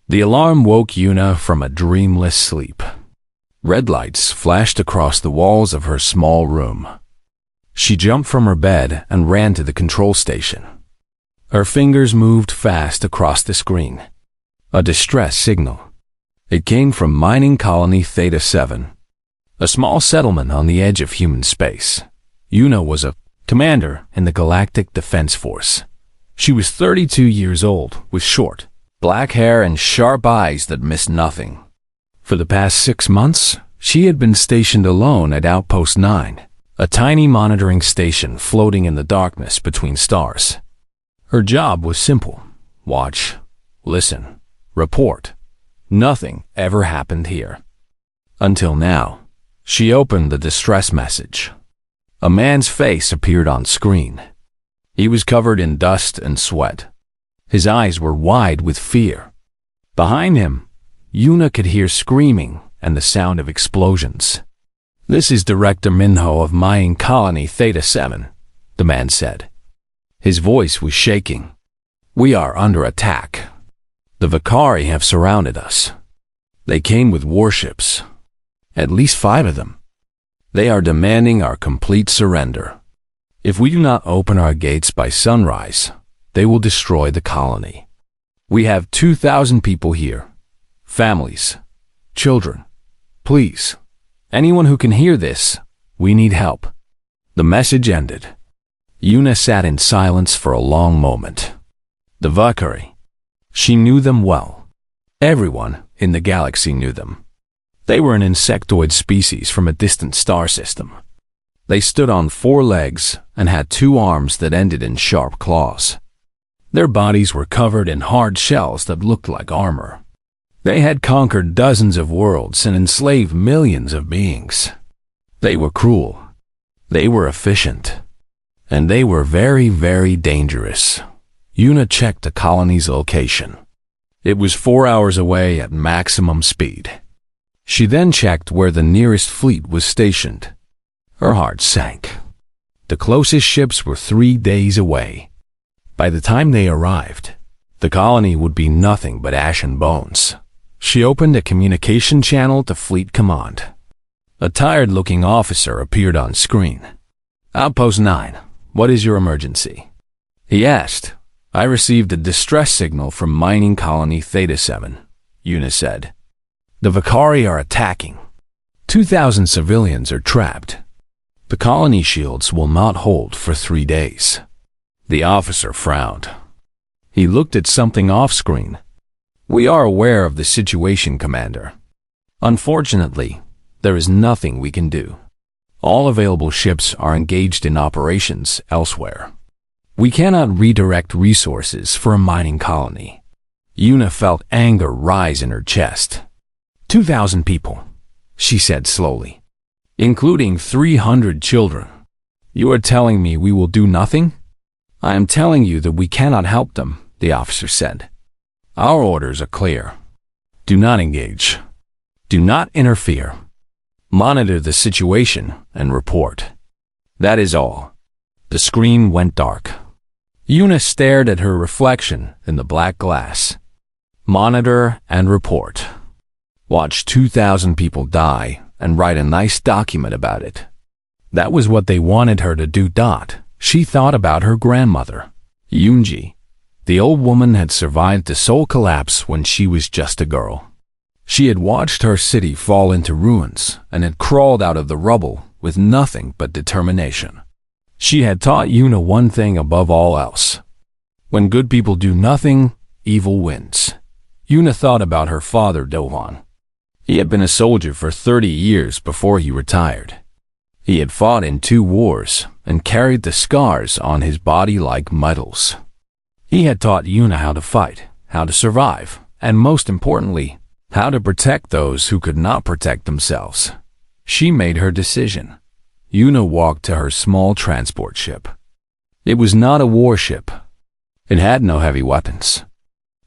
The alarm woke Yuna from a dreamless sleep. Red lights flashed across the walls of her small room. She jumped from her bed and ran to the control station. Her fingers moved fast across the screen. A distress signal. It came from mining colony Theta 7, a small settlement on the edge of human space. Yuna was a commander in the Galactic Defense Force. She was 32 years old, with short, black hair and sharp eyes that missed nothing. For the past 6 months, she had been stationed alone at Outpost 9, a tiny monitoring station floating in the darkness between stars. Her job was simple: watch, listen, report. Nothing ever happened here. Until now. She opened the distress message. A man's face appeared on screen. He was covered in dust and sweat. His eyes were wide with fear. Behind him, Yuna could hear screaming and the sound of explosions. "This is Director Minho of Mining Colony Theta 7, the man said. His voice was shaking. "We are under attack. The Vakari have surrounded us. They came with warships. At least 5 of them. They are demanding our complete surrender. If we do not open our gates by sunrise, they will destroy the colony. We have 2,000 people here. Families, children. Please, anyone who can hear this, we need help." The message ended. Yuna sat in silence for a long moment. The Vakari. She knew them well. Everyone in the galaxy knew them. They were an insectoid species from a distant star system. They stood on 4 legs and had 2 arms that ended in sharp claws. Their bodies were covered in hard shells that looked like armor. They had conquered dozens of worlds and enslaved millions of beings. They were cruel. They were efficient. And they were very, very dangerous. Yuna checked the colony's location. It was 4 hours away at maximum speed. She then checked where the nearest fleet was stationed. Her heart sank. The closest ships were 3 days away. By the time they arrived, the colony would be nothing but ash and bones. She opened a communication channel to Fleet Command. A tired-looking officer appeared on screen. "Outpost 9, what is your emergency?" he asked. "I received a distress signal from mining colony Theta 7, Yuna said. "The Vakari are attacking. 2,000 civilians are trapped. The colony shields will not hold for 3 days." The officer frowned. He looked at something off-screen. "We are aware of the situation, Commander. Unfortunately, there is nothing we can do. All available ships are engaged in operations elsewhere. We cannot redirect resources for a mining colony." Yuna felt anger rise in her chest. 2,000 people, she said slowly, including 300 children. "You are telling me we will do nothing?" "I am telling you that we cannot help them," the officer said. "Our orders are clear. Do not engage. Do not interfere. Monitor the situation and report. That is all." The screen went dark. Yuna stared at her reflection in the black glass. Monitor and report. Watch 2,000 people die and write a nice document about it. That was what they wanted her to do. She thought about her grandmother, Yunji. The old woman had survived the soul collapse when she was just a girl. She had watched her city fall into ruins and had crawled out of the rubble with nothing but determination. She had taught Yuna one thing above all else. When good people do nothing, evil wins. Yuna thought about her father, Dohan. He had been a soldier for 30 years before he retired. He had fought in 2 wars and carried the scars on his body like medals. He had taught Yuna how to fight, how to survive, and most importantly, how to protect those who could not protect themselves. She made her decision. Yuna walked to her small transport ship. It was not a warship. It had no heavy weapons.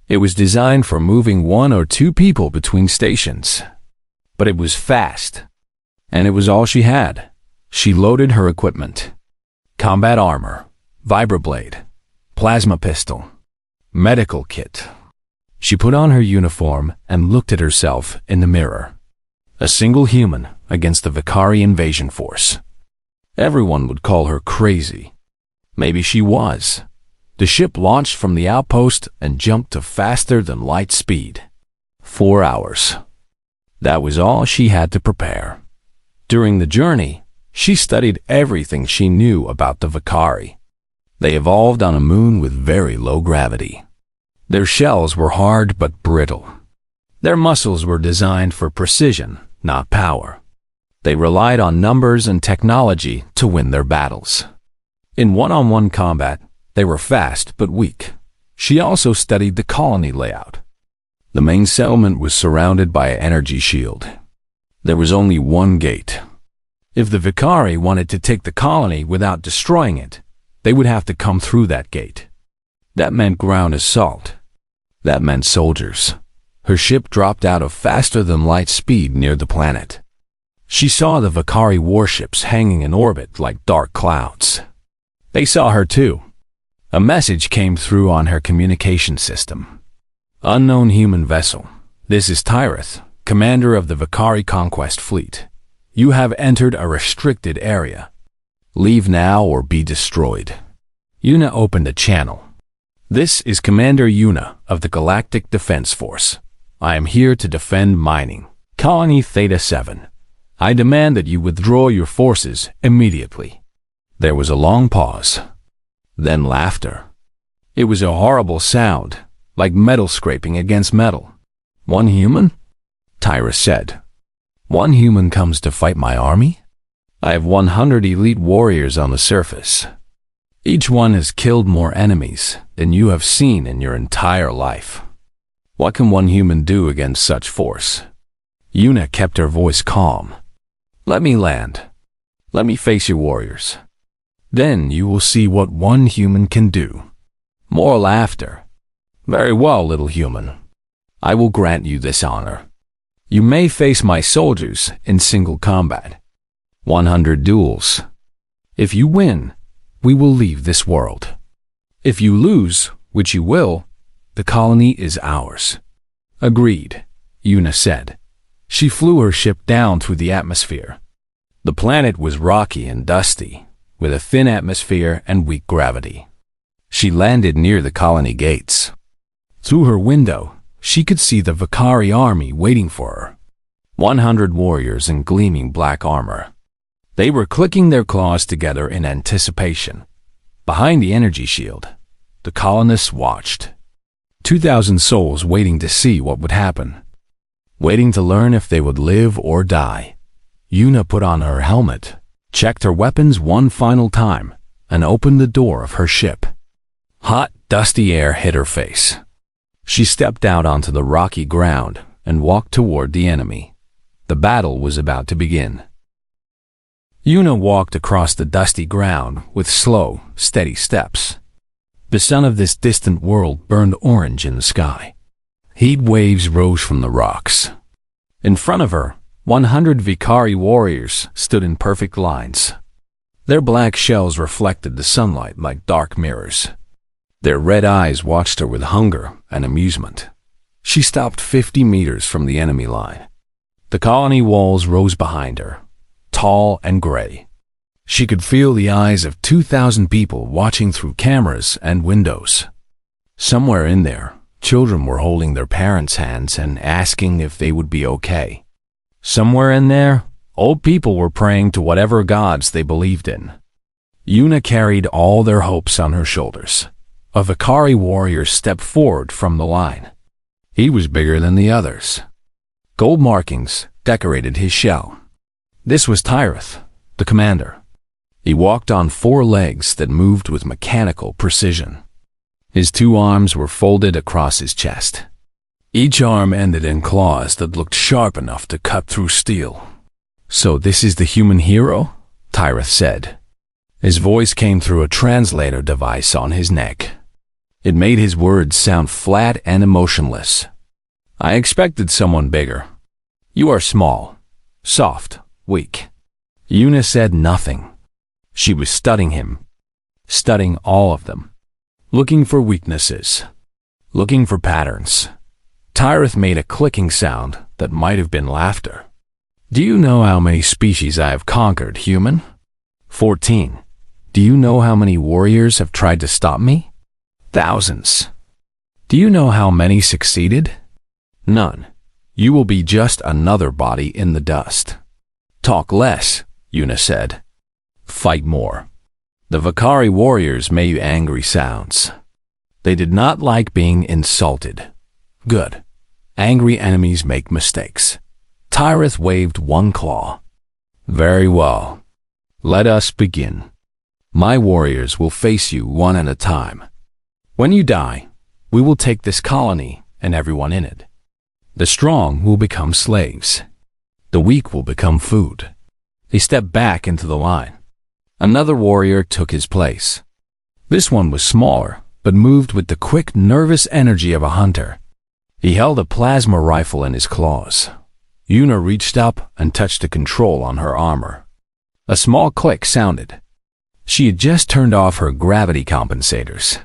It was designed for moving 1 or 2 people between stations. But it was fast, and it was all she had. She loaded her equipment. Combat armor, vibroblade, plasma pistol, medical kit. She put on her uniform and looked at herself in the mirror. A single human against the Vakari invasion force. Everyone would call her crazy. Maybe she was. The ship launched from the outpost and jumped to faster than light speed. 4 hours. That was all she had to prepare. During the journey, she studied everything she knew about the Vakari. They evolved on a moon with very low gravity. Their shells were hard but brittle. Their muscles were designed for precision, not power. They relied on numbers and technology to win their battles. In one-on-one combat, they were fast but weak. She also studied the colony layout. The main settlement was surrounded by an energy shield. There was only one gate. If the Vakari wanted to take the colony without destroying it, they would have to come through that gate. That meant ground assault. That meant soldiers. Her ship dropped out of faster-than-light speed near the planet. She saw the Vakari warships hanging in orbit like dark clouds. They saw her too. A message came through on her communication system. Unknown human vessel. This is Tyreth, commander of the Vakari Conquest Fleet. You have entered a restricted area. Leave now or be destroyed. Yuna opened a channel. This is Commander Yuna of the Galactic Defense Force. I am here to defend mining. Colony Theta 7. I demand that you withdraw your forces immediately. There was a long pause. Then laughter. It was a horrible sound, like metal scraping against metal. One human? Tyra said. One human comes to fight my army? I have 100 elite warriors on the surface. Each one has killed more enemies than you have seen in your entire life. What can one human do against such force? Yuna kept her voice calm. Let me land. Let me face your warriors. Then you will see what one human can do. More laughter. Very well, little human. I will grant you this honor. You may face my soldiers in single combat. 100 duels. If you win, we will leave this world. If you lose, which you will, the colony is ours. Agreed, Yuna said. She flew her ship down through the atmosphere. The planet was rocky and dusty, with a thin atmosphere and weak gravity. She landed near the colony gates. Through her window, she could see the Vakari army waiting for her. 100 warriors in gleaming black armor. They were clicking their claws together in anticipation. Behind the energy shield, the colonists watched. 2,000 souls waiting to see what would happen. Waiting to learn if they would live or die. Yuna put on her helmet, checked her weapons one final time, and opened the door of her ship. Hot, dusty air hit her face. She stepped out onto the rocky ground and walked toward the enemy. The battle was about to begin. Yuna walked across the dusty ground with slow, steady steps. The sun of this distant world burned orange in the sky. Heat waves rose from the rocks. In front of her, 100 Vakari warriors stood in perfect lines. Their black shells reflected the sunlight like dark mirrors. Their red eyes watched her with hunger and amusement. She stopped 50 meters from the enemy line. The colony walls rose behind her, tall and gray. She could feel the eyes of 2,000 people watching through cameras and windows. Somewhere in there, children were holding their parents' hands and asking if they would be okay. Somewhere in there, old people were praying to whatever gods they believed in. Yuna carried all their hopes on her shoulders. A Vakari warrior stepped forward from the line. He was bigger than the others. Gold markings decorated his shell. This was Tyreth, the commander. He walked on 4 legs that moved with mechanical precision. His 2 arms were folded across his chest. Each arm ended in claws that looked sharp enough to cut through steel. So this is the human hero? Tyreth said. His voice came through a translator device on his neck. It made his words sound flat and emotionless. I expected someone bigger. You are small, soft, weak. Yuna said nothing. She was studying him, studying all of them, looking for weaknesses, looking for patterns. Tyrith made a clicking sound that might have been laughter. Do you know how many species I have conquered, human? 14. Do you know how many warriors have tried to stop me? Thousands. Do you know how many succeeded? None. You will be just another body in the dust. Talk less, Yuna said. Fight more. The Vakari warriors made angry sounds. They did not like being insulted. Good. Angry enemies make mistakes. Tyrith waved one claw. Very well. Let us begin. My warriors will face you one at a time. When you die, we will take this colony and everyone in it. The strong will become slaves. The weak will become food. He stepped back into the line. Another warrior took his place. This one was smaller, but moved with the quick, nervous energy of a hunter. He held a plasma rifle in his claws. Yuna reached up and touched the control on her armor. A small click sounded. She had just turned off her gravity compensators.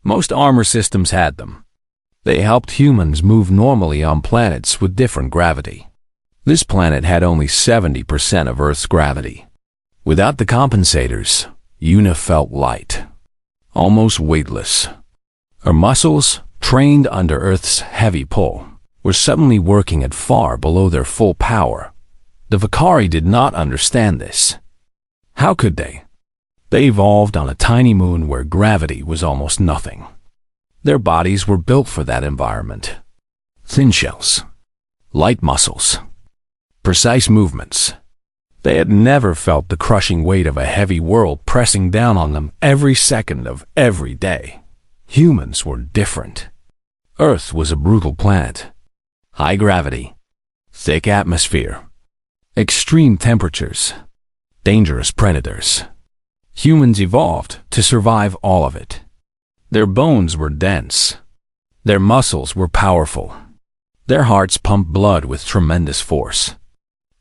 Most armor systems had them. They helped humans move normally on planets with different gravity. This planet had only 70% of Earth's gravity. Without the compensators, Yuna felt light, almost weightless. Her muscles, trained under Earth's heavy pull, were suddenly working at far below their full power. The Vakari did not understand this. How could they? They evolved on a tiny moon where gravity was almost nothing. Their bodies were built for that environment. Thin shells, light muscles, precise movements. They had never felt the crushing weight of a heavy world pressing down on them every second of every day. Humans were different. Earth was a brutal planet. High gravity, thick atmosphere, extreme temperatures, dangerous predators. Humans evolved to survive all of it. Their bones were dense. Their muscles were powerful. Their hearts pumped blood with tremendous force.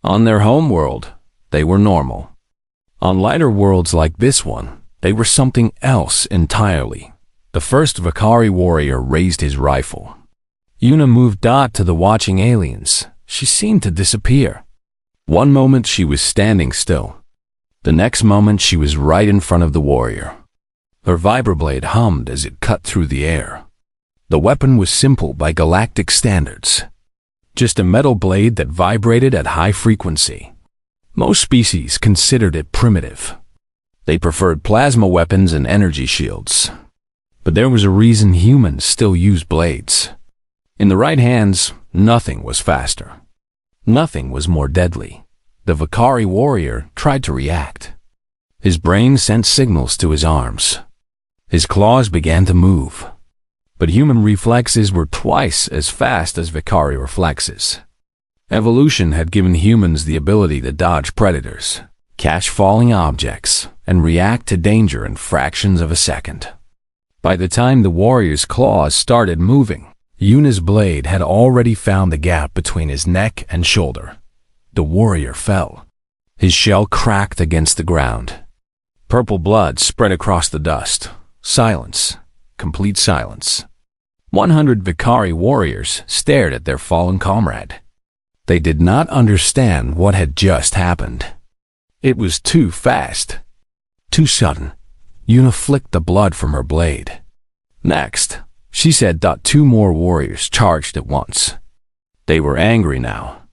On their home world, they were normal. On lighter worlds like this one, they were something else entirely. The first Vakari warrior raised his rifle. Yuna moved Dot to the watching aliens. She seemed to disappear. One moment she was standing still. The next moment she was right in front of the warrior. Her vibroblade hummed as it cut through the air. The weapon was simple by galactic standards. Just a metal blade that vibrated at high frequency. Most species considered it primitive. They preferred plasma weapons and energy shields. But there was a reason humans still use blades. In the right hands, nothing was faster. Nothing was more deadly. The Vakari warrior tried to react. His brain sent signals to his arms. His claws began to move. But human reflexes were twice as fast as Vakari reflexes. Evolution had given humans the ability to dodge predators, catch falling objects, and react to danger in fractions of a second. By the time the warrior's claws started moving, Yuna's blade had already found the gap between his neck and shoulder. The warrior fell. His shell cracked against the ground. Purple blood spread across the dust. Silence. Complete silence. 100 Vakari warriors stared at their fallen comrade. They did not understand what had just happened. It was too fast. Too sudden. Yuna flicked the blood from her blade. Next, she said that 2 more warriors charged at once. They were angry now.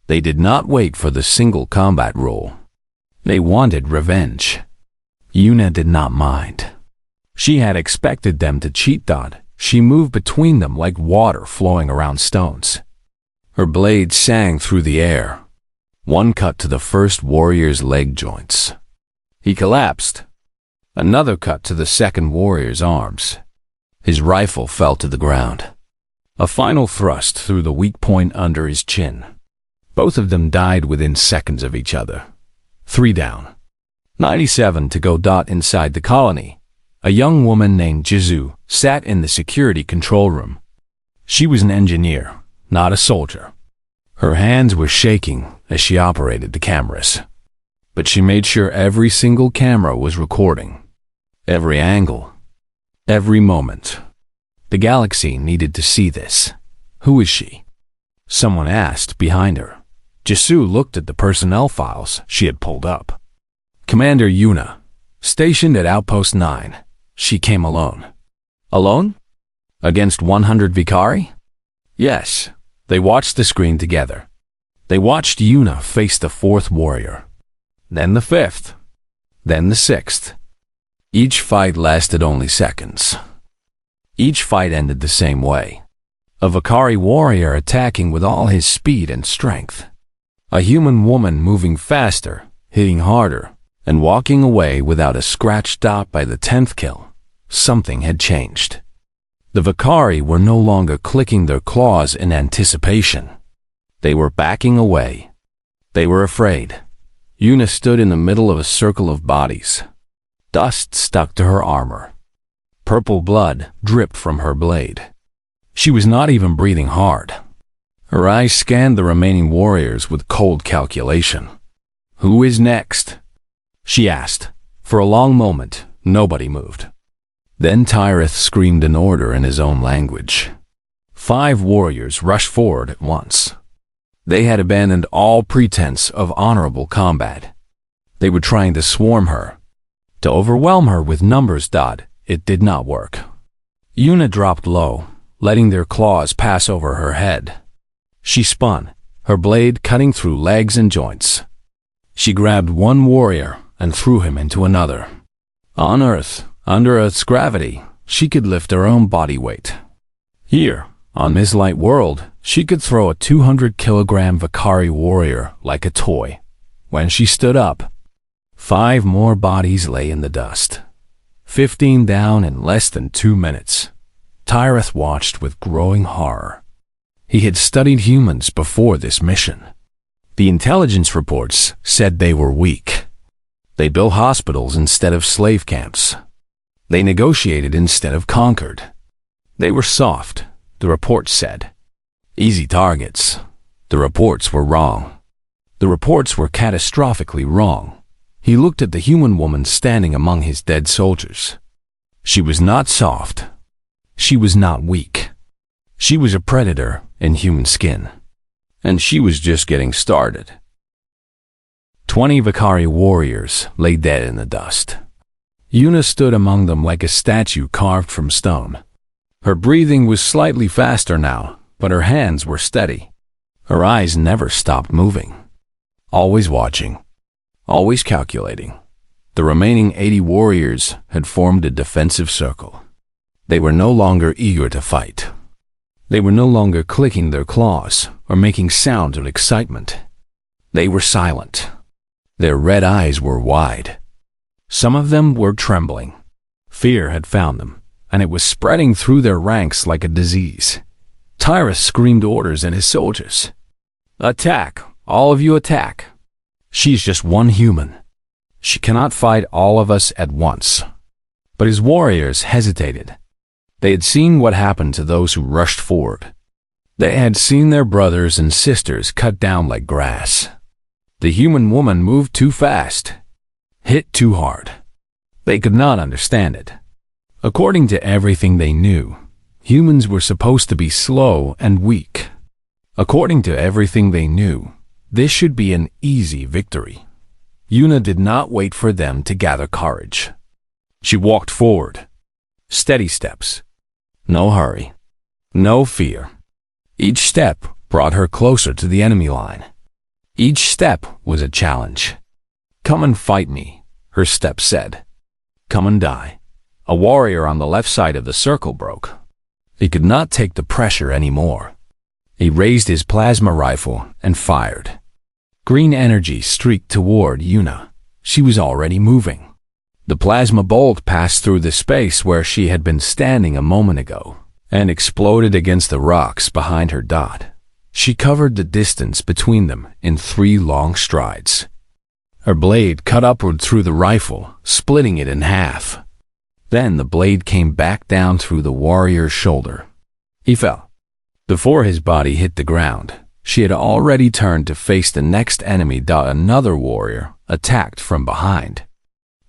They did not wait for the single combat rule. They wanted revenge. Yuna did not mind. She had expected them to cheat Dot. She moved between them like water flowing around stones. Her blade sang through the air. One cut to the first warrior's leg joints. He collapsed. Another cut to the second warrior's arms. His rifle fell to the ground. A final thrust through the weak point under his chin. Both of them died within seconds of each other. 3 down. 97 to go. Inside the colony, a young woman named Jizu sat in the security control room. She was an engineer, not a soldier. Her hands were shaking as she operated the cameras. But she made sure every single camera was recording. Every angle. Every moment. The galaxy needed to see this. "Who is she?" someone asked behind her. Jisoo looked at the personnel files she had pulled up. "Commander Yuna, stationed at Outpost 9. She came alone." "Alone? Against 100 Vikari?" "Yes." They watched the screen together. They watched Yuna face the 4th warrior, then the 5th, then the 6th. Each fight lasted only seconds. Each fight ended the same way. A Vikari warrior attacking with all his speed and strength. A human woman moving faster, hitting harder, and walking away without a scratch dot by the 10th kill. Something had changed. The Vikari were no longer clicking their claws in anticipation. They were backing away. They were afraid. Yuna stood in the middle of a circle of bodies. Dust stuck to her armor. Purple blood dripped from her blade. She was not even breathing hard. Her eyes scanned the remaining warriors with cold calculation. "Who is next?" she asked. For a long moment, nobody moved. Then Tyreth screamed an order in his own language. 5 warriors rushed forward at once. They had abandoned all pretense of honorable combat. They were trying to swarm her, to overwhelm her with numbers. It did not work. Yuna dropped low, letting their claws pass over her head. She spun, her blade cutting through legs and joints. She grabbed one warrior and threw him into another. On Earth, under Earth's gravity, she could lift her own body weight. Here, on this light world, she could throw a 200-kilogram Vikari warrior like a toy. When she stood up, 5 more bodies lay in the dust. 15 down in less than 2 minutes. Tyreth watched with growing horror. He had studied humans before this mission. The intelligence reports said they were weak. They built hospitals instead of slave camps. They negotiated instead of conquered. They were soft, the reports said. Easy targets. The reports were wrong. The reports were catastrophically wrong. He looked at the human woman standing among his dead soldiers. She was not soft. She was not weak. She was a predator in human skin. And she was just getting started. 20 Vikari warriors lay dead in the dust. Yuna stood among them like a statue carved from stone. Her breathing was slightly faster now, but her hands were steady. Her eyes never stopped moving. Always watching. Always calculating. The remaining 80 warriors had formed a defensive circle. They were no longer eager to fight. They were no longer clicking their claws or making sounds of excitement. They were silent. Their red eyes were wide. Some of them were trembling. Fear had found them, and it was spreading through their ranks like a disease. Tyrus screamed orders at his soldiers. "Attack! All of you attack! She's just one human. She cannot fight all of us at once." But his warriors hesitated. They had seen what happened to those who rushed forward. They had seen their brothers and sisters cut down like grass. The human woman moved too fast, hit too hard. They could not understand it. According to everything they knew, humans were supposed to be slow and weak. According to everything they knew, this should be an easy victory. Yuna did not wait for them to gather courage. She walked forward. Steady steps. No hurry. No fear. Each step brought her closer to the enemy line. Each step was a challenge. "Come and fight me," her step said. "Come and die." A warrior on the left side of the circle broke. He could not take the pressure anymore. He raised his plasma rifle and fired. Green energy streaked toward Yuna. She was already moving. The plasma bolt passed through the space where she had been standing a moment ago and exploded against the rocks behind her dot. She covered the distance between them in 3 long strides. Her blade cut upward through the rifle, splitting it in half. Then the blade came back down through the warrior's shoulder. He fell. Before his body hit the ground, she had already turned to face the next enemy. Another warrior attacked from behind.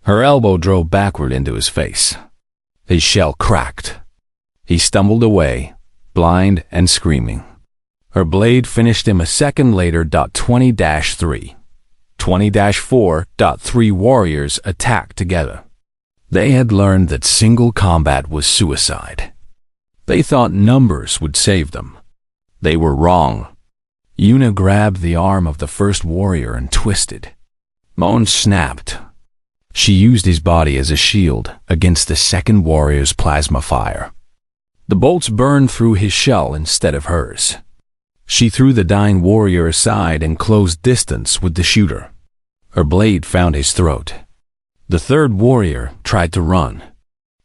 Her elbow drove backward into his face. His shell cracked. He stumbled away, blind and screaming. Her blade finished him a second later. 20-3. 20-4. 3 warriors attacked together. They had learned that single combat was suicide. They thought numbers would save them. They were wrong. Yuna grabbed the arm of the first warrior and twisted. Moan snapped. She used his body as a shield against the second warrior's plasma fire. The bolts burned through his shell instead of hers. She threw the dying warrior aside and closed distance with the shooter. Her blade found his throat. The third warrior tried to run.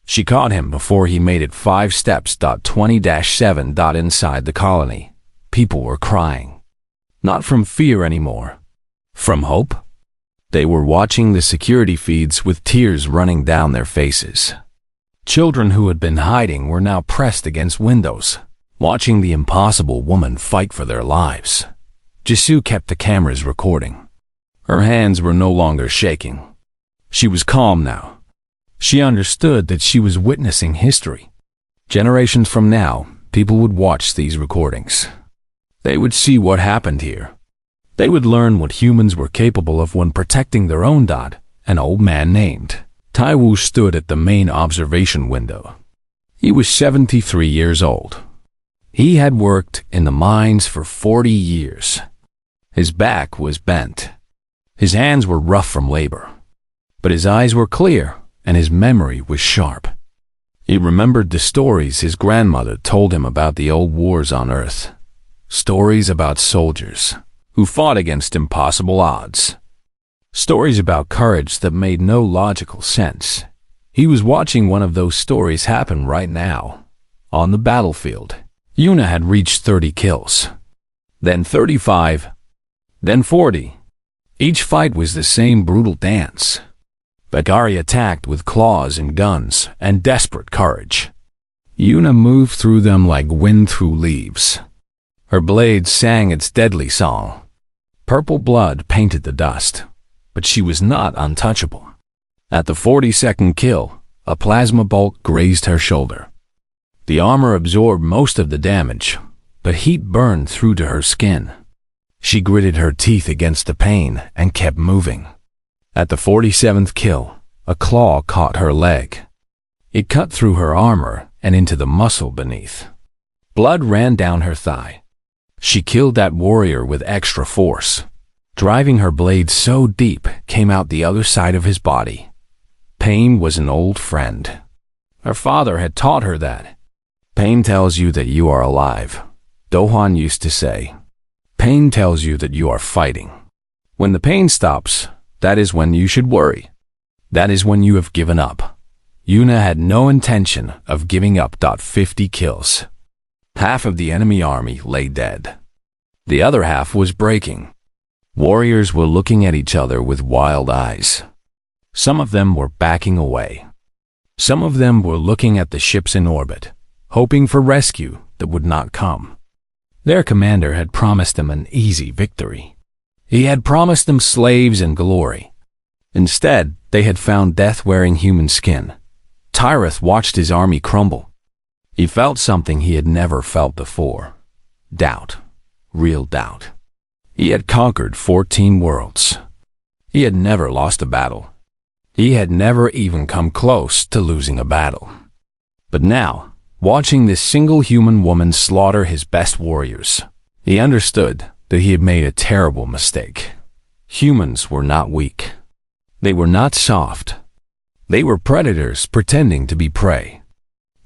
She caught him before he made it 5 steps. 20-7. Inside the colony, people were crying. Not from fear anymore. From hope. They were watching the security feeds with tears running down their faces. Children who had been hiding were now pressed against windows, watching the impossible woman fight for their lives. Jisoo kept the cameras recording. Her hands were no longer shaking. She was calm now. She understood that she was witnessing history. Generations from now, people would watch these recordings. They would see what happened here. They would learn what humans were capable of when protecting their own. An old man named Taiwu stood at the main observation window. He was 73 years old. He had worked in the mines for 40 years. His back was bent. His hands were rough from labor. But his eyes were clear, and his memory was sharp. He remembered the stories his grandmother told him about the old wars on Earth. Stories about soldiers who fought against impossible odds. Stories about courage that made no logical sense. He was watching one of those stories happen right now, on the battlefield. Yuna had reached 30 kills, then 35, then 40. Each fight was the same brutal dance. Bakari attacked with claws and guns and desperate courage. Yuna moved through them like wind through leaves. Her blade sang its deadly song. Purple blood painted the dust, but she was not untouchable. At the 42nd kill, a plasma bolt grazed her shoulder. The armor absorbed most of the damage, but heat burned through to her skin. She gritted her teeth against the pain and kept moving. At the 47th kill, a claw caught her leg. It cut through her armor and into the muscle beneath. Blood ran down her thigh. She killed that warrior with extra force. Driving her blade so deep came out the other side of his body. Pain was an old friend. Her father had taught her that. Pain tells you that you are alive, Dohwan used to say. Pain tells you that you are fighting. When the pain stops, that is when you should worry. That is when you have given up. Yuna had no intention of giving up. 50 kills. Half of the enemy army lay dead. The other half was breaking. Warriors were looking at each other with wild eyes. Some of them were backing away. Some of them were looking at the ships in orbit, hoping for rescue that would not come. Their commander had promised them an easy victory. He had promised them slaves and glory. Instead, they had found death wearing human skin. Tyreth watched his army crumble. He felt something he had never felt before. Doubt. Real doubt. He had conquered 14 worlds. He had never lost a battle. He had never even come close to losing a battle. But now, watching this single human woman slaughter his best warriors, he understood that he had made a terrible mistake. Humans were not weak. They were not soft. They were predators pretending to be prey.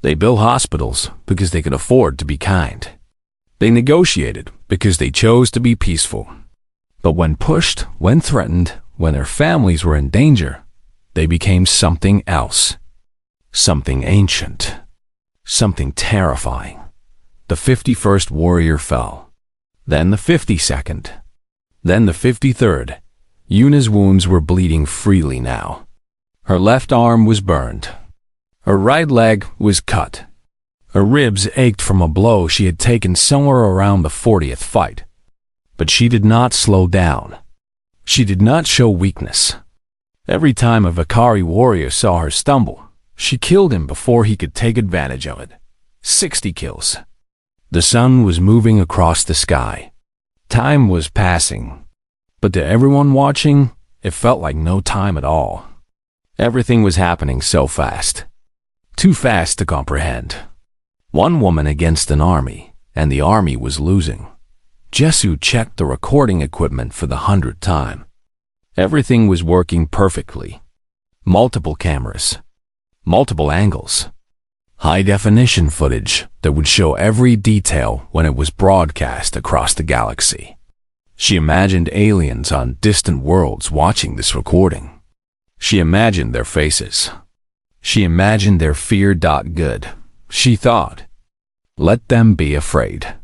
They built hospitals because they could afford to be kind. They negotiated because they chose to be peaceful. But when pushed, when threatened, when their families were in danger, they became something else. Something ancient. Something terrifying. The 51st warrior fell. Then the 52nd. Then the 53rd. Yuna's wounds were bleeding freely now. Her left arm was burned. Her right leg was cut. Her ribs ached from a blow she had taken somewhere around the 40th fight. But she did not slow down. She did not show weakness. Every time a Vakari warrior saw her stumble, she killed him before he could take advantage of it. 60 kills. The sun was moving across the sky. Time was passing. But to everyone watching, it felt like no time at all. Everything was happening so fast. Too fast to comprehend. One woman against an army, and the army was losing. Jesu checked the recording equipment for the 100th time. Everything was working perfectly. Multiple cameras. Multiple angles. High-definition footage that would show every detail when it was broadcast across the galaxy. She imagined aliens on distant worlds watching this recording. She imagined their faces. She imagined their fear. Good. She thought, let them be afraid.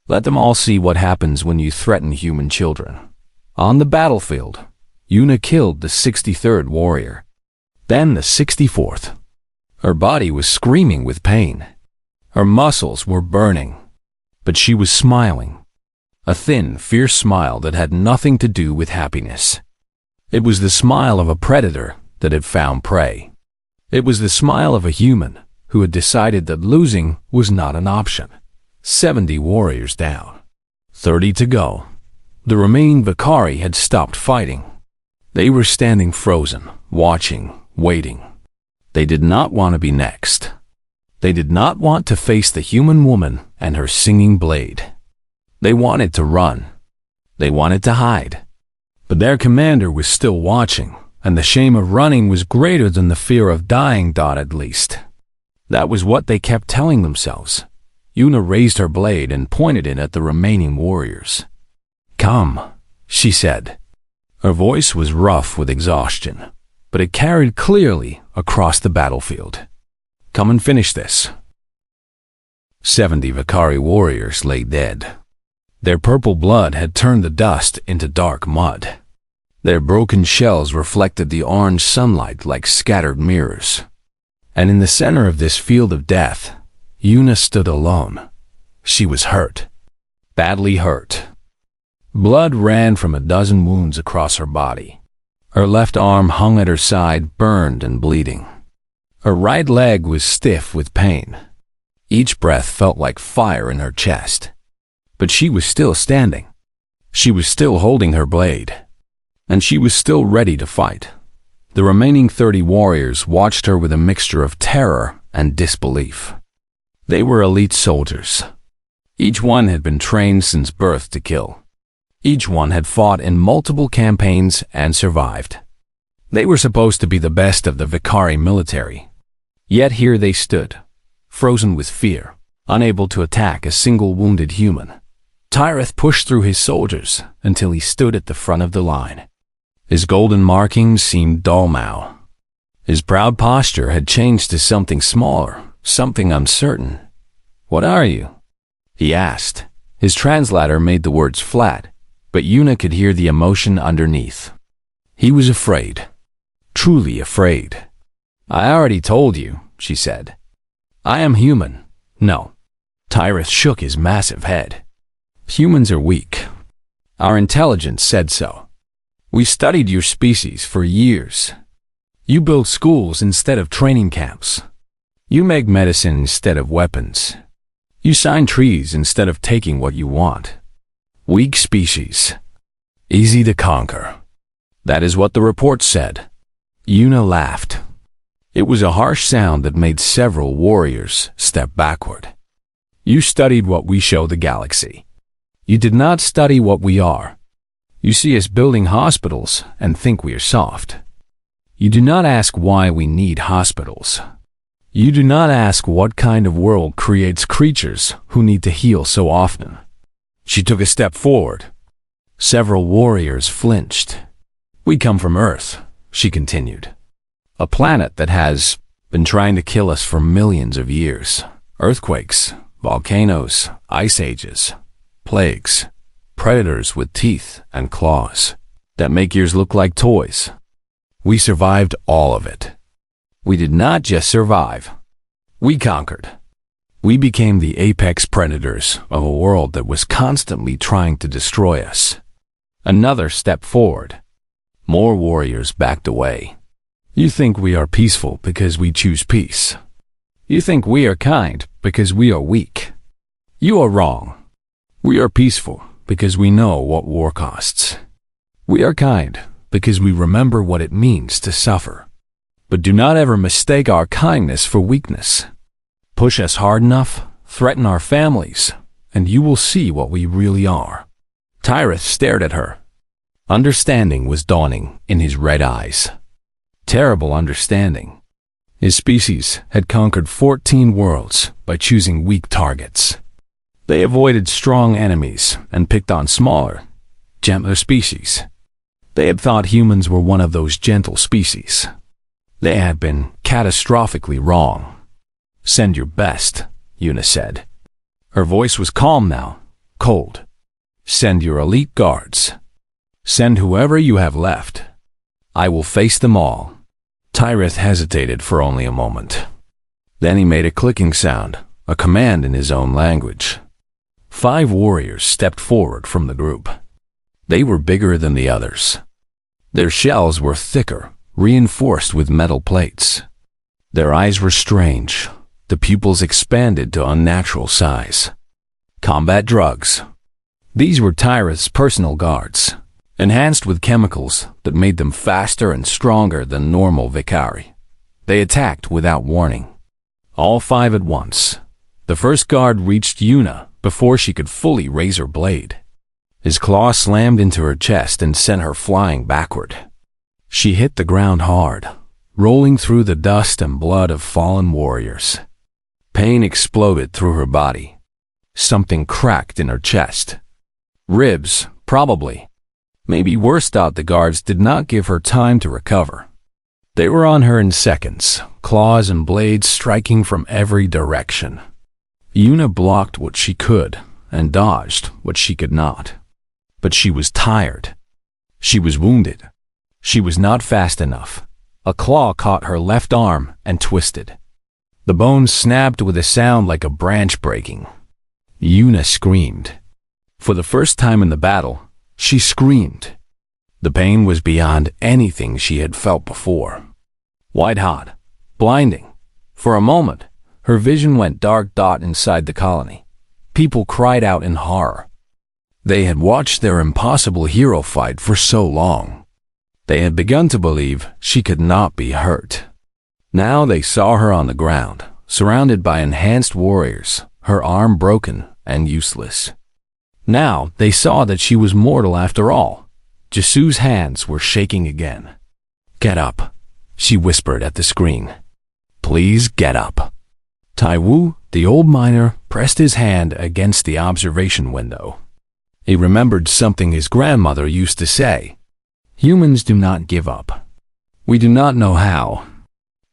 Let them all see what happens when you threaten human children. On the battlefield, Una killed the 63rd warrior, then the 64th. Her body was screaming with pain. Her muscles were burning, but she was smiling. A thin, fierce smile that had nothing to do with happiness. It was the smile of a predator that had found prey. It was the smile of a human who had decided that losing was not an option. 70 warriors down. 30 to go. The remaining Vakari had stopped fighting. They were standing frozen, watching, waiting. They did not want to be next. They did not want to face the human woman and her singing blade. They wanted to run. They wanted to hide. But their commander was still watching, and the shame of running was greater than the fear of dying. At least. That was what they kept telling themselves. Una raised her blade and pointed it at the remaining warriors. Come, she said. Her voice was rough with exhaustion, but it carried clearly across the battlefield. Come and finish this. 70 Vakari warriors lay dead. Their purple blood had turned the dust into dark mud. Their broken shells reflected the orange sunlight like scattered mirrors. And in the center of this field of death, Una stood alone. She was hurt. Badly hurt. Blood ran from a dozen wounds across her body. Her left arm hung at her side, burned and bleeding. Her right leg was stiff with pain. Each breath felt like fire in her chest. But she was still standing. She was still holding her blade. And she was still ready to fight. The remaining 30 warriors watched her with a mixture of terror and disbelief. They were elite soldiers. Each one had been trained since birth to kill. Each one had fought in multiple campaigns and survived. They were supposed to be the best of the Vakari military. Yet here they stood, frozen with fear, unable to attack a single wounded human. Tyreth pushed through his soldiers until he stood at the front of the line. His golden markings seemed dull now. His proud posture had changed to something smaller, something uncertain. What are you? He asked. His translator made the words flat, but Una could hear the emotion underneath. He was afraid. Truly afraid. I already told you, she said. I am human. No. Tyreth shook his massive head. Humans are weak. Our intelligence said so. We studied your species for years. You build schools instead of training camps. You make medicine instead of weapons. You sign trees instead of taking what you want. Weak species. Easy to conquer. That is what the report said. Una laughed. It was a harsh sound that made several warriors step backward. You studied what we show the galaxy. You did not study what we are. You see us building hospitals and think we are soft. You do not ask why we need hospitals. You do not ask what kind of world creates creatures who need to heal so often. She took a step forward. Several warriors flinched. We come from Earth, she continued. A planet that has been trying to kill us for millions of years. Earthquakes, volcanoes, ice ages, plagues, predators with teeth and claws that make yours look like toys. We survived all of it. We did not just survive. We conquered. We became the apex predators of a world that was constantly trying to destroy us. Another step forward. More warriors backed away. You think we are peaceful because we choose peace. You think we are kind because we are weak. You are wrong. We are peaceful because we know what war costs. We are kind because we remember what it means to suffer. But do not ever mistake our kindness for weakness. Push us hard enough, threaten our families, and you will see what we really are." Tyreth stared at her. Understanding was dawning in his red eyes. Terrible understanding. His species had conquered 14 worlds by choosing weak targets. They avoided strong enemies and picked on smaller, gentler species. They had thought humans were one of those gentle species. They had been catastrophically wrong. "Send your best," Una said. Her voice was calm now, cold. "Send your elite guards. Send whoever you have left. I will face them all." Tyreth hesitated for only a moment. Then he made a clicking sound, a command in his own language. 5 warriors stepped forward from the group. They were bigger than the others. Their shells were thicker, reinforced with metal plates. Their eyes were strange, the pupils expanded to unnatural size. Combat drugs. These were Tyreth's personal guards, enhanced with chemicals that made them faster and stronger than normal Vicari. They attacked without warning. All 5 at once. The first guard reached Una before she could fully raise her blade. His claw slammed into her chest and sent her flying backward. She hit the ground hard, rolling through the dust and blood of fallen warriors. Pain exploded through her body. Something cracked in her chest. Ribs, probably. Maybe worse out, the guards did not give her time to recover. They were on her in seconds, claws and blades striking from every direction. Una blocked what she could and dodged what she could not. But she was tired. She was wounded. She was not fast enough. A claw caught her left arm and twisted. The bones snapped with a sound like a branch breaking. Una screamed. For the first time in the battle, she screamed. The pain was beyond anything she had felt before. White-hot, blinding. For a moment, her vision went dark dot inside the colony. People cried out in horror. They had watched their impossible hero fight for so long. They had begun to believe she could not be hurt. Now they saw her on the ground, surrounded by enhanced warriors, her arm broken and useless. Now they saw that she was mortal after all. Jisu's hands were shaking again. "Get up," she whispered at the screen. "Please get up." Taiwu, the old miner, pressed his hand against the observation window. He remembered something his grandmother used to say. Humans do not give up. We do not know how.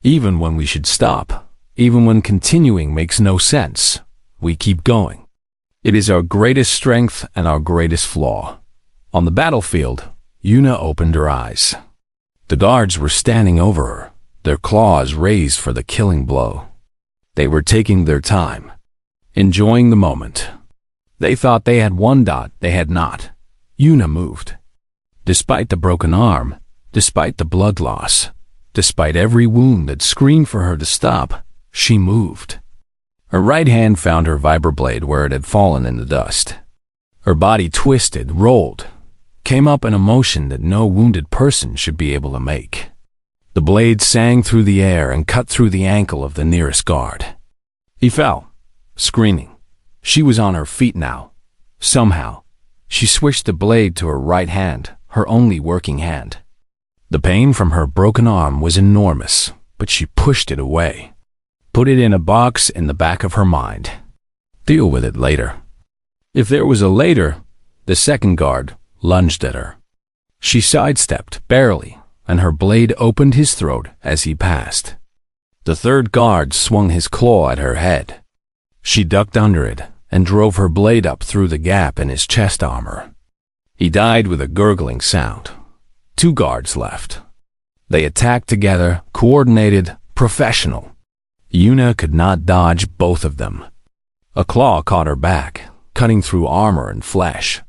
Even when we should stop, even when continuing makes no sense, we keep going. It is our greatest strength and our greatest flaw. On the battlefield, Una opened her eyes. The guards were standing over her, their claws raised for the killing blow. They were taking their time, enjoying the moment. They thought they had won. They had not. Una moved. Despite the broken arm, despite the blood loss, despite every wound that screamed for her to stop, she moved. Her right hand found her vibroblade where it had fallen in the dust. Her body twisted, rolled, came up in a motion that no wounded person should be able to make. The blade sang through the air and cut through the ankle of the nearest guard. He fell, screaming. She was on her feet now. Somehow, she switched the blade to her right hand, her only working hand. The pain from her broken arm was enormous, but she pushed it away. Put it in a box in the back of her mind. Deal with it later. If there was a later, the second guard lunged at her. She sidestepped, barely, and her blade opened his throat as he passed. The third guard swung his claw at her head. She ducked under it and drove her blade up through the gap in his chest armor. He died with a gurgling sound. 2 guards left. They attacked together, coordinated, professional. Una could not dodge both of them. A claw caught her back, cutting through armor and flesh.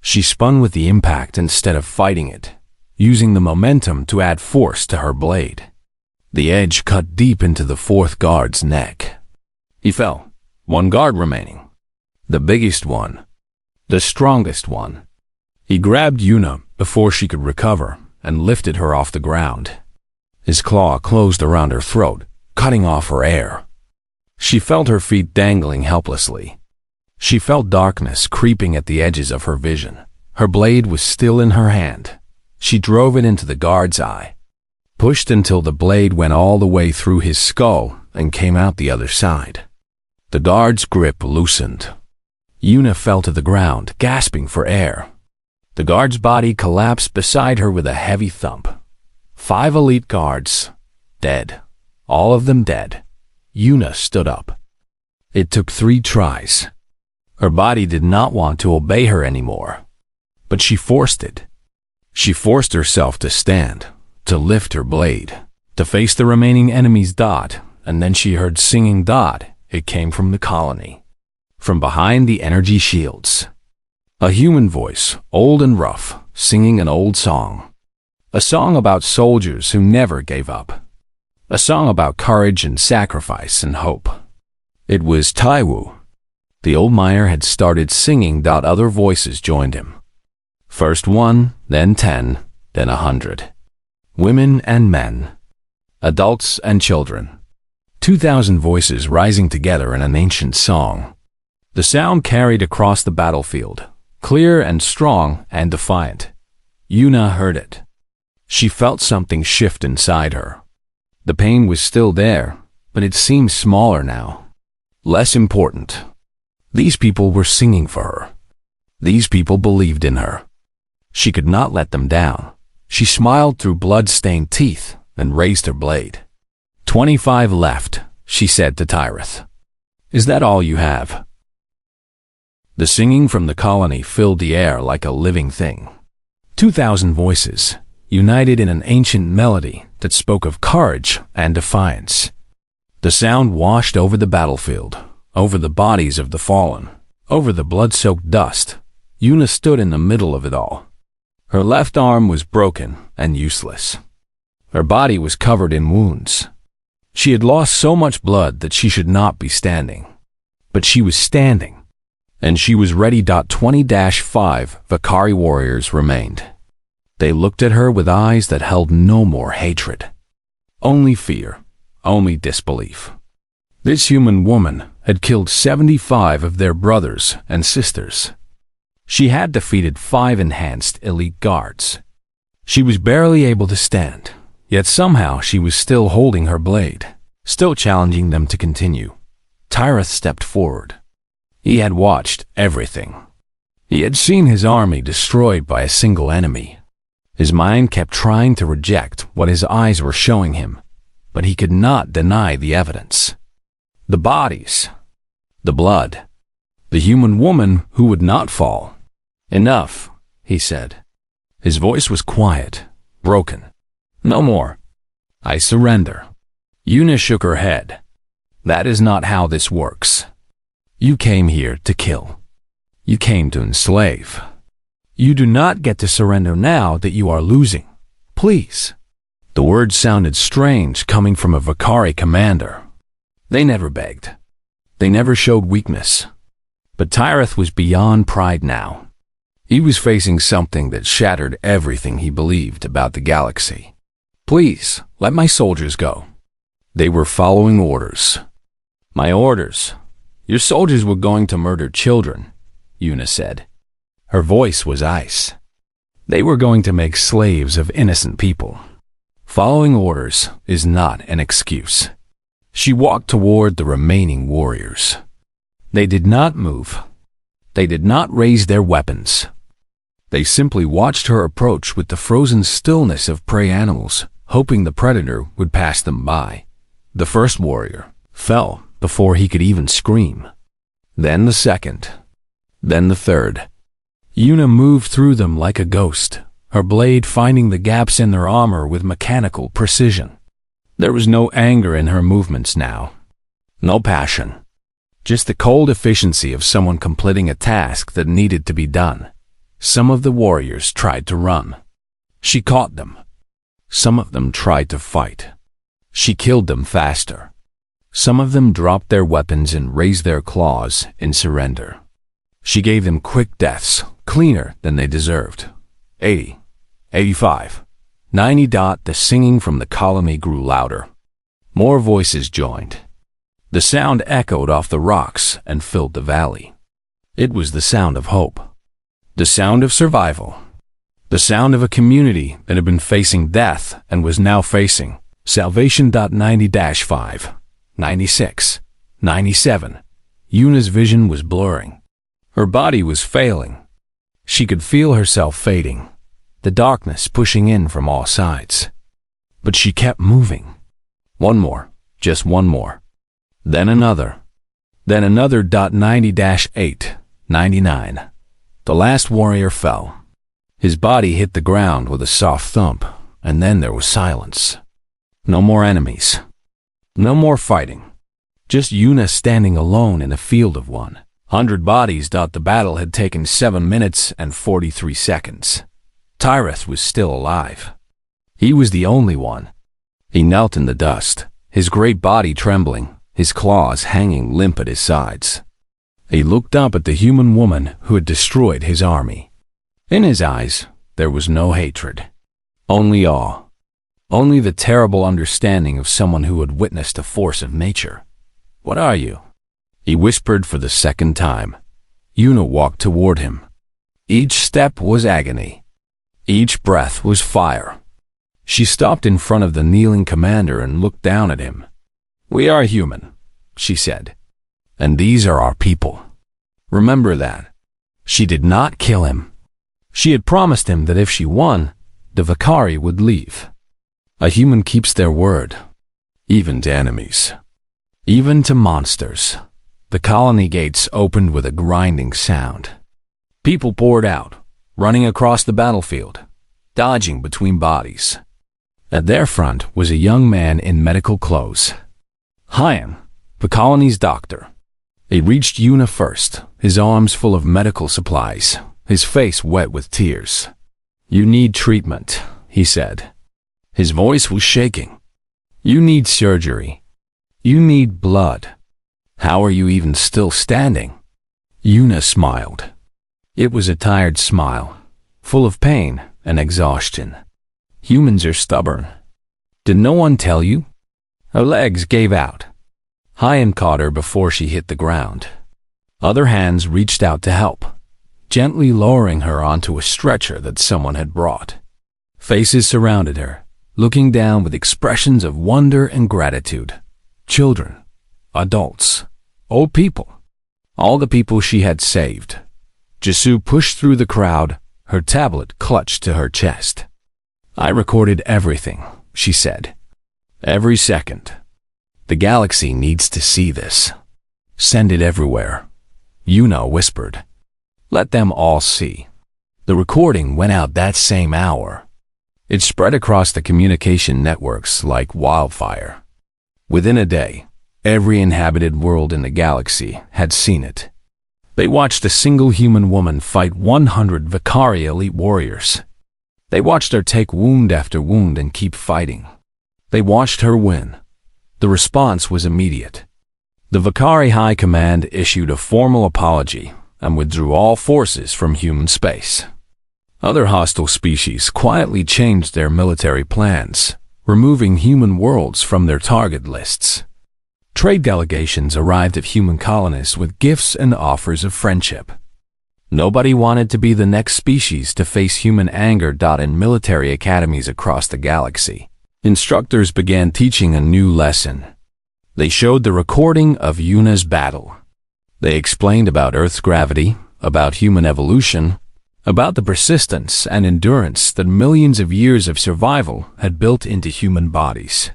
She spun with the impact instead of fighting it, using the momentum to add force to her blade. The edge cut deep into the 4th guard's neck. He fell, 1 guard remaining. The biggest one. The strongest one. He grabbed Yuna before she could recover and lifted her off the ground. His claw closed around her throat, cutting off her air. She felt her feet dangling helplessly. She felt darkness creeping at the edges of her vision. Her blade was still in her hand. She drove it into the guard's eye, pushed until the blade went all the way through his skull and came out the other side. The guard's grip loosened. Yuna fell to the ground, gasping for air. The guard's body collapsed beside her with a heavy thump. 5 elite guards, dead. All of them dead. Yuna stood up. It took 3 tries. Her body did not want to obey her anymore, but she forced it. She forced herself to stand, to lift her blade, to face the remaining enemy's dot, and then she heard singing dot. It came from the colony, from behind the energy shields. A human voice, old and rough, singing an old song. A song about soldiers who never gave up. A song about courage and sacrifice and hope. It was Taiwu. The old miner had started singing. Other voices joined him. First 1, then 10, then 100. Women and men. Adults and children. 2,000 voices rising together in an ancient song. The sound carried across the battlefield, clear and strong and defiant. Yuna heard it. She felt something shift inside her. The pain was still there, but it seemed smaller now. Less important. These people were singing for her. These people believed in her. She could not let them down. She smiled through blood-stained teeth and raised her blade. 25 left, she said to Tyreth. Is that all you have? The singing from the colony filled the air like a living thing. 2,000 voices, united in an ancient melody that spoke of courage and defiance. The sound washed over the battlefield, over the bodies of the fallen, over the blood-soaked dust. Yuna stood in the middle of it all. Her left arm was broken and useless. Her body was covered in wounds. She had lost so much blood that she should not be standing. But she was standing, and she was ready. 20-5 Vakari warriors remained. They looked at her with eyes that held no more hatred. Only fear, only disbelief. This human woman had killed 75 of their brothers and sisters. She had defeated 5 enhanced elite guards. She was barely able to stand, yet somehow she was still holding her blade, still challenging them to continue. Tyreth stepped forward. He had watched everything. He had seen his army destroyed by a single enemy. His mind kept trying to reject what his eyes were showing him, but he could not deny the evidence. The bodies, the blood, the human woman who would not fall. Enough, he said. His voice was quiet, broken. No more. I surrender. Yuna shook her head. That is not how this works. You came here to kill. You came to enslave. You do not get to surrender now that you are losing. Please. The words sounded strange coming from a Vakari commander. They never begged. They never showed weakness. But Tyreth was beyond pride now. He was facing something that shattered everything he believed about the galaxy. Please, let my soldiers go. They were following orders. My orders? Your soldiers were going to murder children, Yuna said. Her voice was ice. They were going to make slaves of innocent people. Following orders is not an excuse. She walked toward the remaining warriors. They did not move. They did not raise their weapons. They simply watched her approach with the frozen stillness of prey animals, hoping the predator would pass them by. The first warrior fell before he could even scream. Then the second. Then the third. Yuna moved through them like a ghost, her blade finding the gaps in their armor with mechanical precision. There was no anger in her movements now. No passion. Just the cold efficiency of someone completing a task that needed to be done. Some of the warriors tried to run. She caught them. Some of them tried to fight. She killed them faster. Some of them dropped their weapons and raised their claws in surrender. She gave them quick deaths, cleaner than they deserved. 80, 85, 90. The singing from the colony grew louder. More voices joined. The sound echoed off the rocks and filled the valley. It was the sound of hope. The sound of survival. The sound of a community that had been facing death and was now facing salvation. 90-5, 96, 97. Yuna's vision was blurring. Her body was failing. She could feel herself fading, the darkness pushing in from all sides. But she kept moving. One more, just one more. Then another. Then another. 90-8, 99. The last warrior fell. His body hit the ground with a soft thump, and then there was silence. No more enemies. No more fighting. Just Yuna standing alone in a field of 100 bodies. The battle had taken 7 minutes and 43 seconds. Tyreth was still alive. He was the only one. He knelt in the dust, his great body trembling, his claws hanging limp at his sides. He looked up at the human woman who had destroyed his army. In his eyes, there was no hatred, only awe, only the terrible understanding of someone who had witnessed a force of nature. "What are you?" he whispered for the second time. Yuna walked toward him. Each step was agony. Each breath was fire. She stopped in front of the kneeling commander and looked down at him. "We are human," she said, "and these are our people. Remember that." She did not kill him. She had promised him that if she won, the Vakari would leave. A human keeps their word, even to enemies, even to monsters. The colony gates opened with a grinding sound. People poured out, running across the battlefield, dodging between bodies. At their front was a young man in medical clothes. Hyan, the colony's doctor. He reached Yuna first, his arms full of medical supplies, his face wet with tears. "You need treatment," he said. His voice was shaking. "You need surgery. You need blood. How are you even still standing?" Yuna smiled. It was a tired smile, full of pain and exhaustion. Humans are stubborn. "Did no one tell you?" Her legs gave out. Hyan caught her before she hit the ground. Other hands reached out to help, gently lowering her onto a stretcher that someone had brought. Faces surrounded her, looking down with expressions of wonder and gratitude. Children, adults, old people, all the people she had saved. Jisoo pushed through the crowd, her tablet clutched to her chest. "I recorded everything," she said. "Every second. The galaxy needs to see this. Send it everywhere." Yuna whispered. "Let them all see." The recording went out that same hour. It spread across the communication networks like wildfire. Within a day, every inhabited world in the galaxy had seen it. They watched a single human woman fight 100 Vakari elite warriors. They watched her take wound after wound and keep fighting. They watched her win. The response was immediate. The Vakari High Command issued a formal apology and withdrew all forces from human space. Other hostile species quietly changed their military plans, removing human worlds from their target lists. Trade delegations arrived at human colonists with gifts and offers of friendship. Nobody wanted to be the next species to face human anger. In military academies across the galaxy, instructors began teaching a new lesson. They showed the recording of Yuna's battle. They explained about Earth's gravity, about human evolution, about the persistence and endurance that millions of years of survival had built into human bodies.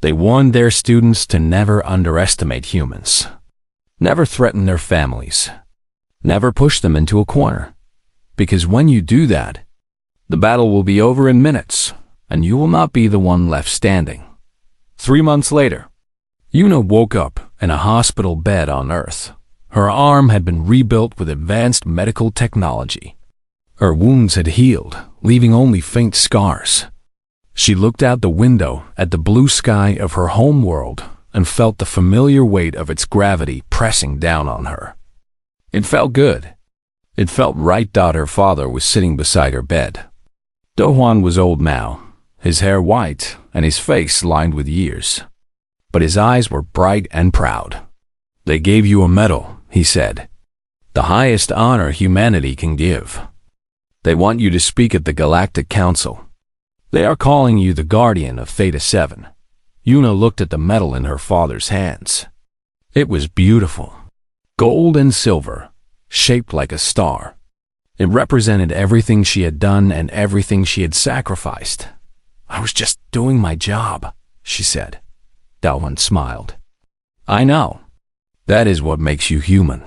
They warned their students to never underestimate humans, never threaten their families, never push them into a corner, because when you do that, the battle will be over in minutes, and you will not be the one left standing. 3 months later, Yuna woke up in a hospital bed on Earth. Her arm had been rebuilt with advanced medical technology. Her wounds had healed, leaving only faint scars. She looked out the window at the blue sky of her home world and felt the familiar weight of its gravity pressing down on her. It felt good. It felt right. Her father was sitting beside her bed. Do-hwan was old now, his hair white and his face lined with years. But his eyes were bright and proud. They gave you a medal, he said. The highest honor humanity can give. They want you to speak at the Galactic Council. They are calling you the Guardian of Theta 7. Yuna looked at the medal in her father's hands. It was beautiful. Gold and silver, shaped like a star. It represented everything she had done and everything she had sacrificed. I was just doing my job, she said. Do-hwan smiled. I know. That is what makes you human.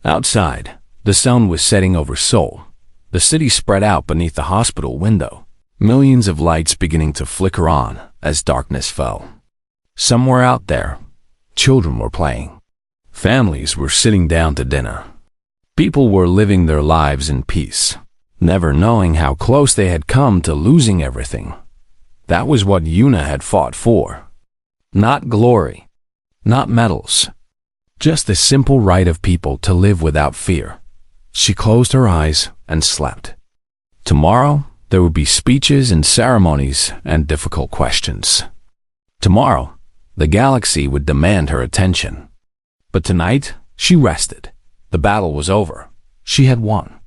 Outside, the sun was setting over Seoul. The city spread out beneath the hospital window, millions of lights beginning to flicker on as darkness fell. Somewhere out there, children were playing. Families were sitting down to dinner. People were living their lives in peace, never knowing how close they had come to losing everything. That was what Yuna had fought for. Not glory, not medals, just the simple right of people to live without fear. She closed her eyes and slept. Tomorrow, there would be speeches and ceremonies and difficult questions. Tomorrow, the galaxy would demand her attention. But tonight, she rested. The battle was over. She had won.